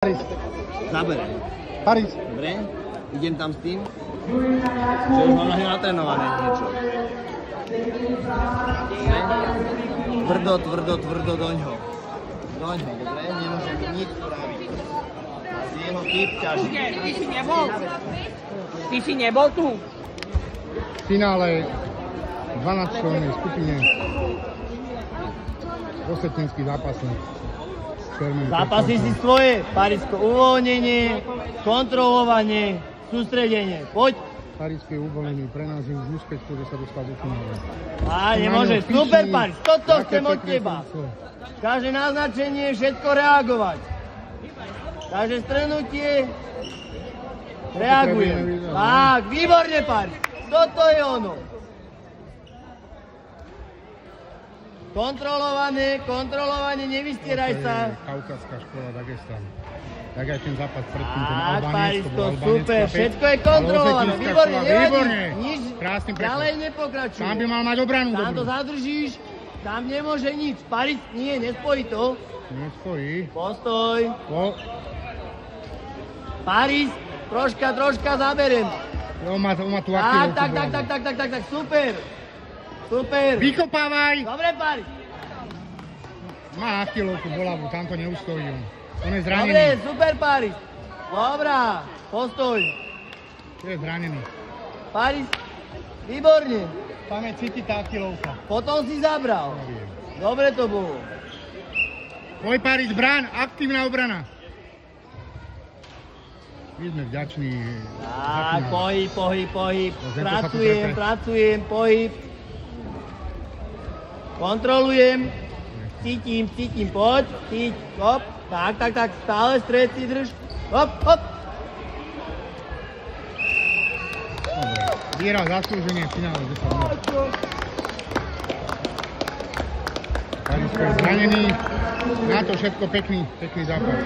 Paris. Zaberem. Paris. Dobre, idem tam s tým. Čo už mám na ňu natrénované niečo. Tvrdo doňho. Doňho, dobre? Nemôžem nič spraviť. A z jeho typ ťaží. Ty si nebol tu? V finále 12-člennej skupine osetinský zápasník. Zápasy si svoje, Parisko, uvoľnenie, kontrolovanie, sústredenie. Poď. Parížské uvoľnenie pre nás je už úspech, ktorý sa dostal do finále. Á, nemôže. Super, Paris, toto chcem od teba. Každé naznačenie, všetko reagovať. Každé strnutie, reagujem. Tak, výborne, Paris. Toto je ono. Kontrolovanie, nevystieraj sa. Kaukazská škola Dagestan. Tak aj ten západ predtým, ten Tak, Albánec, to bol Parisko, Albánec super, kapec. všetko je kontrolované. Výborne, Výborne. nič Krásny preklad. ďalej nepokračuje. Tam by mal mať obranu Tam to dobrú. zadržíš, tam nemôže nič. Paris, nie, nespojí to. Nestojí. Postoj. Paris. Paris, troška zaberem. On má tú Tak, aktivovku. super. Vykopávaj. Dobre, Paris. Má achillovku bolavú, tam to neustojí on. On je Dobre, zranený. super, Paris. Dobrá, postoj. To je zranený. Paris, výborne. Tam je cítiť tá achillovka. Potom si zabral. Dobre to bolo. Tvoj Paris, brán, aktívna obrana. My sme vďační. Tak, pohyb. Zento sa tu trepe. Pracujem, pohyb. Kontrolujem. Cítim, poď. Hop. Tak, stále stred si drž. Hop. Dobre, vyhral zaslúženie v finále 10 minút. Paris je zranený. Na to všetko pekný zápas.